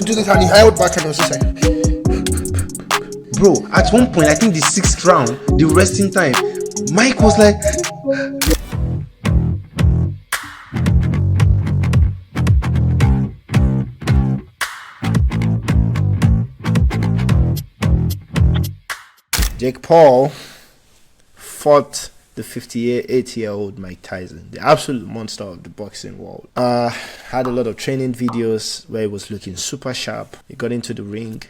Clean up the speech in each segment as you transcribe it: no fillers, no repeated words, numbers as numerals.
do this, and he held back, and I was just like, bro. At one point, I think the 6th round, the resting time, Mike was like. Jake Paul fought the 58-year-old Mike Tyson, the absolute monster of the boxing world. Had a lot of training videos where he was looking super sharp. He got into the ring.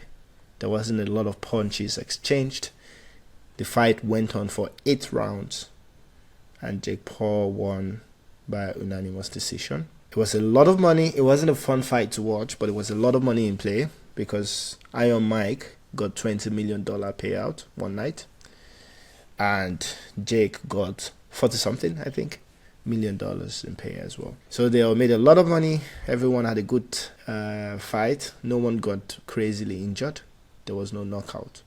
There wasn't a lot of punches exchanged. The fight went on for 8 rounds, and Jake Paul won by unanimous decision. It was a lot of money. It wasn't a fun fight to watch, but it was a lot of money in play because Iron Mike got $20 million payout one night, and Jake got 40 something, I think, $1 million in pay as well. So they all made a lot of money. Everyone had a good fight. No one got crazily injured. There was no knockout.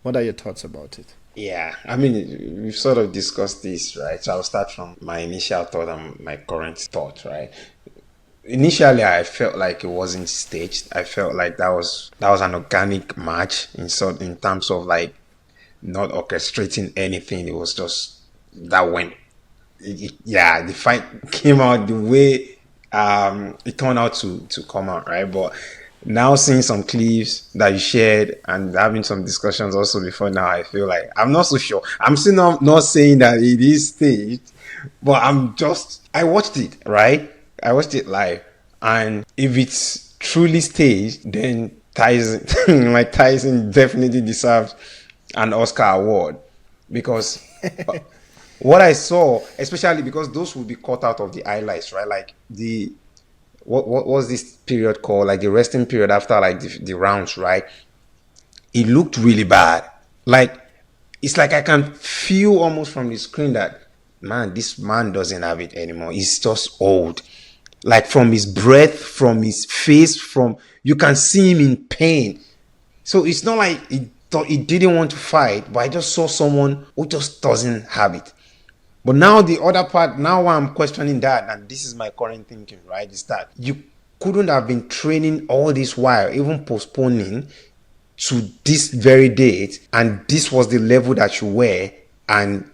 What are your thoughts about it? Yeah, I mean, we've sort of discussed this, right? So I'll start from my initial thought and my current thought, right? Initially, I felt like it wasn't staged. I felt like that was an organic match in terms of like not orchestrating anything. It was just that went. The fight came out the way it turned out to come out, right? But now seeing some clips that you shared and having some discussions also before now, I feel like I'm not so sure. I'm still not saying that it is staged, but I watched it, right? I watched it live, and if it's truly staged, then Tyson, Mike Tyson, definitely deserves an Oscar award, because what I saw, especially because those will be cut out of the highlights, right? Like what was this period called? Like the resting period after like the rounds, right? It looked really bad. Like it's like I can feel almost from the screen that, man, this man doesn't have it anymore. He's just old. Like from his breath, from his face, you can see him in pain. So it's not like he didn't want to fight, but I just saw someone who just doesn't have it. But now the other part, now I'm questioning that, and this is my current thinking, right, is that you couldn't have been training all this while, even postponing to this very date, and this was the level that you were, and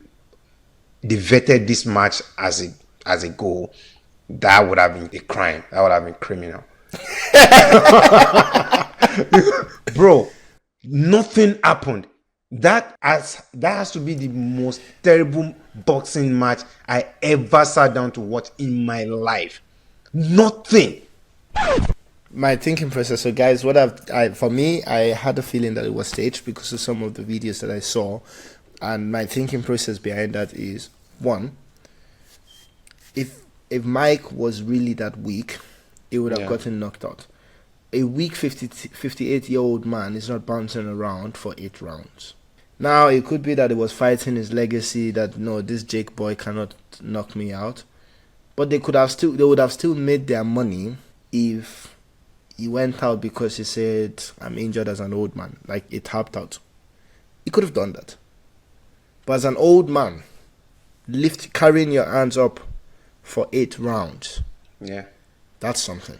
they vetted this match as a goal. That would have been a crime. That would have been criminal. Bro, nothing happened. That has to be the most terrible boxing match I ever sat down to watch in my life. Nothing. My thinking process, so guys, for me, I had a feeling that it was staged because of some of the videos that I saw, and my thinking process behind that is, one, if Mike was really that weak, he would have gotten knocked out. A weak 58-year-old man is not bouncing around for 8 rounds. Now, it could be that he was fighting his legacy, that no, this Jake boy cannot knock me out. But they would have still made their money if he went out because he said, I'm injured as an old man. Like, it tapped out. He could have done that. But as an old man, carrying your hands up for 8 rounds. Yeah. That's something.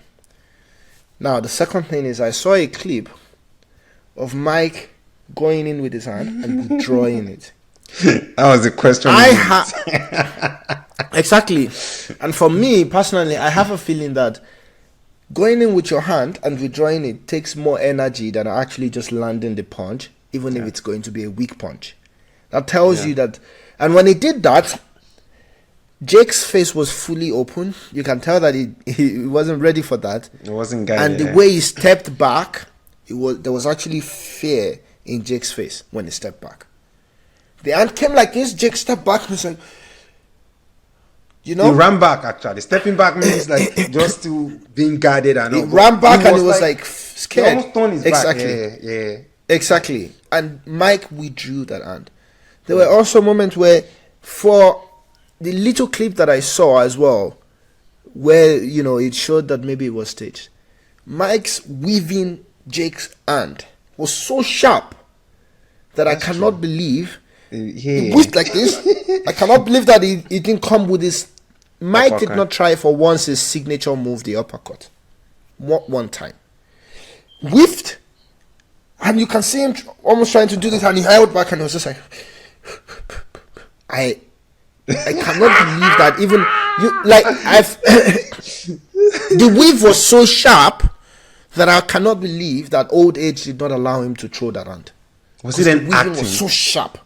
Now, the second thing is I saw a clip of Mike going in with his hand and withdrawing it. That was the question. Exactly. And for me, personally, I have a feeling that going in with your hand and withdrawing it takes more energy than actually just landing the punch, even if it's going to be a weak punch. That tells you that. And when he did that, Jake's face was fully open. You can tell that he wasn't ready for that. It wasn't guided. And the way he stepped back, there was actually fear in Jake's face when he stepped back. The hand came like this. Jake stepped back and was like, he ran back actually. Stepping back means like just to being guarded and all. He ran back and he was like scared. He almost turned his back. Yeah. Exactly. And Mike withdrew that hand. There were also moments where, for the little clip that I saw as well, where, it showed that maybe it was staged, Mike's weaving Jake's hand was so sharp that I cannot believe he wished like this. I cannot believe that he didn't come with his... Mike did not try for once his signature move, the uppercut. One time. whiffed, and you can see him almost trying to do this, and he held back, and he was just like, I cannot believe that even you the whiff was so sharp that I cannot believe that old age did not allow him to throw that round. Was it an acting? Was so sharp,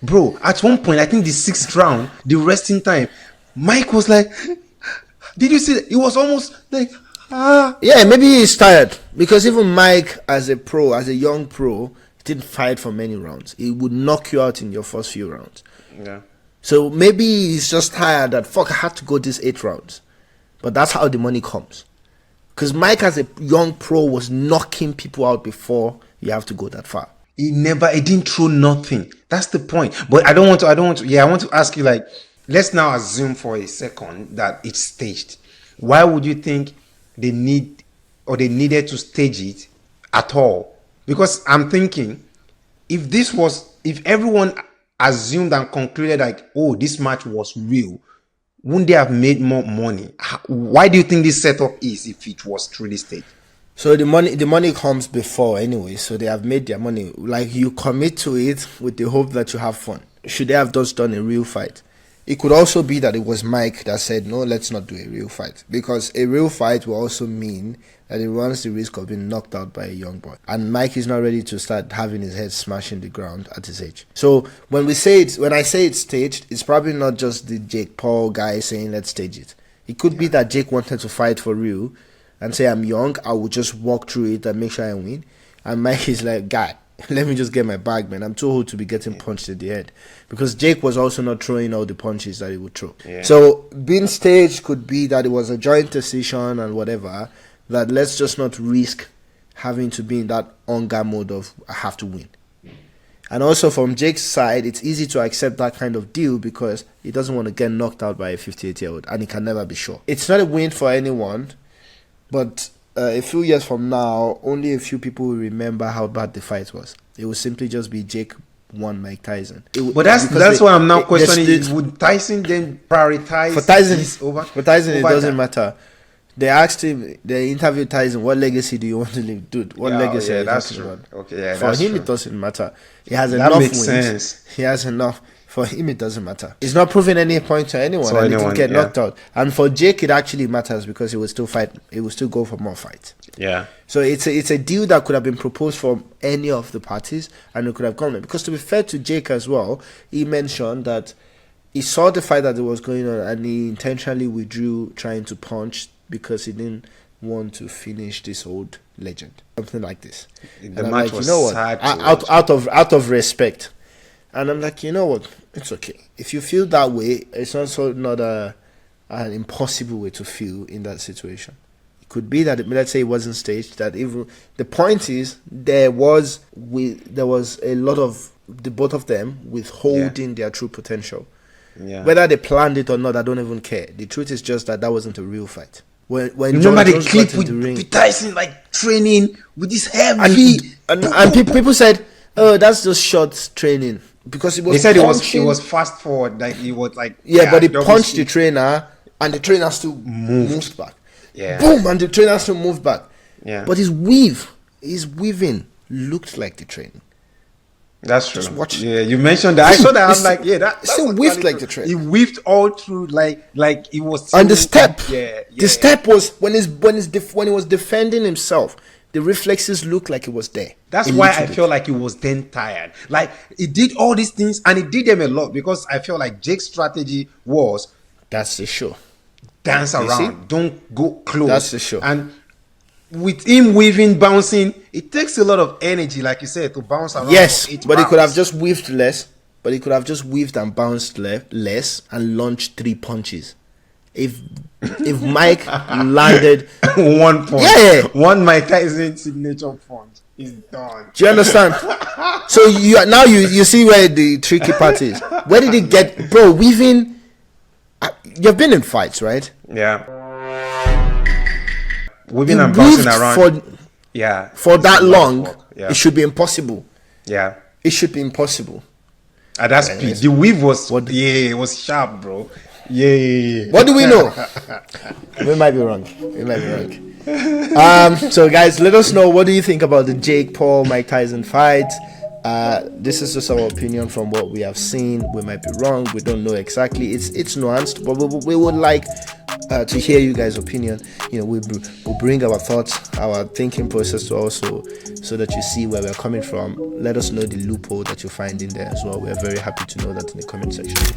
bro. At one point, I think the 6th round, the resting time, Mike was like, did you see that? It was almost like, yeah, maybe he's tired, because even Mike, as a young pro, didn't fight for many rounds. He would knock you out in your first few rounds. Yeah. So maybe he's just tired that, fuck, I had to go these 8 rounds. But that's how the money comes. Because Mike, as a young pro, was knocking people out before you have to go that far. He didn't throw nothing. That's the point. But I want to ask you, like, let's now assume for a second that it's staged. Why would you think they needed to stage it at all? Because I'm thinking, if everyone assumed and concluded like, oh, this match was real, wouldn't they have made more money? Why do you think this setup is if it was truly staged? So the money comes before anyway, so they have made their money. Like, you commit to it with the hope that you have fun. Should they have just done a real fight? It could also be that it was Mike that said, no, let's not do a real fight. Because a real fight will also mean that it runs the risk of being knocked out by a young boy. And Mike is not ready to start having his head smashing the ground at his age. So when I say it's staged, it's probably not just the Jake Paul guy saying, let's stage it. It could be that Jake wanted to fight for real and say, I'm young, I will just walk through it and make sure I win. And Mike is like, God, let me just get my bag, man. I'm too old to be getting punched in the head. Because Jake was also not throwing all the punches that he would throw. Yeah. So being staged could be that it was a joint decision and whatever, that let's just not risk having to be in that hunger mode of, I have to win. And also from Jake's side, it's easy to accept that kind of deal because he doesn't want to get knocked out by a 58-year-old, and he can never be sure. It's not a win for anyone, but a few years from now, only a few people will remember how bad the fight was. It will simply just be Jake won Mike Tyson. But that's why I'm now questioning, would Tyson then prioritize for Tyson this over? For Tyson, it doesn't matter. They asked him, they interviewed Tyson, what legacy do you want to leave? Dude, what legacy are you talking about? Okay, yeah, for him, it doesn't matter. He has enough wins. Sense. He has enough. For him, it doesn't matter. It's not proving any point to anyone, and he didn't get knocked out. And for Jake, it actually matters because he will still fight. He will still go for more fights. Yeah. So it's a deal that could have been proposed from any of the parties, and it could have gone. Because to be fair to Jake as well, he mentioned that he saw the fight that was going on, and he intentionally withdrew trying to punch because he didn't want to finish this old legend, something like this. The match was sad out of respect. And I'm like, you know what? It's okay. If you feel that way, it's also not an impossible way to feel in that situation. It could be that, let's say it wasn't staged, that even the point is there was a lot of the both of them withholding their true potential. Yeah. Whether they planned it or not, I don't even care. The truth is just that wasn't a real fight. When remember the clip with Tyson like training with this heavy and people said, oh, that's just short training. Because it was, they said it was fast forward, like he was like but he punched the trainer and the trainer still moved back. Yeah, boom, and the trainer still moved back. Yeah, but his weaving looked like the training. That's true. Yeah, you mentioned that. I saw that. I'm like, yeah, that still weaved like the train. He weaved all through, like it was. And the step, the step was when he was defending himself. The reflexes looked like it was there. That's why I felt like he was then tired. Like, he did all these things, and he did them a lot because I felt like Jake's strategy was, that's the show. Dance around, don't go close. That's the show. And with him weaving, bouncing, it takes a lot of energy, like you said, to bounce around. Yes, but he could have just weaved less. But he could have just weaved and bounced less and launched 3 punches. If Mike landed one punch, one Mike Tyson signature punch is done. Do you understand? So you see where the tricky part is. Where did he get, bro? Weaving. You've been in fights, right? Yeah. Weaving and bouncing around. For that long, it should be impossible. Yeah. It should be impossible. At that speed, the weave was it was sharp, bro. Yeah. What do we know? We might be wrong. So guys, let us know, what do you think about the Jake Paul Mike Tyson fight? This is just our opinion from what we have seen. We might be wrong. We don't know exactly. It's nuanced, but we would like to hear you guys' opinion. We'll bring our thoughts, our thinking process to also, so that you see where we're coming from. Let us know the loophole that you find in there as well. We're very happy to know that in the comment section.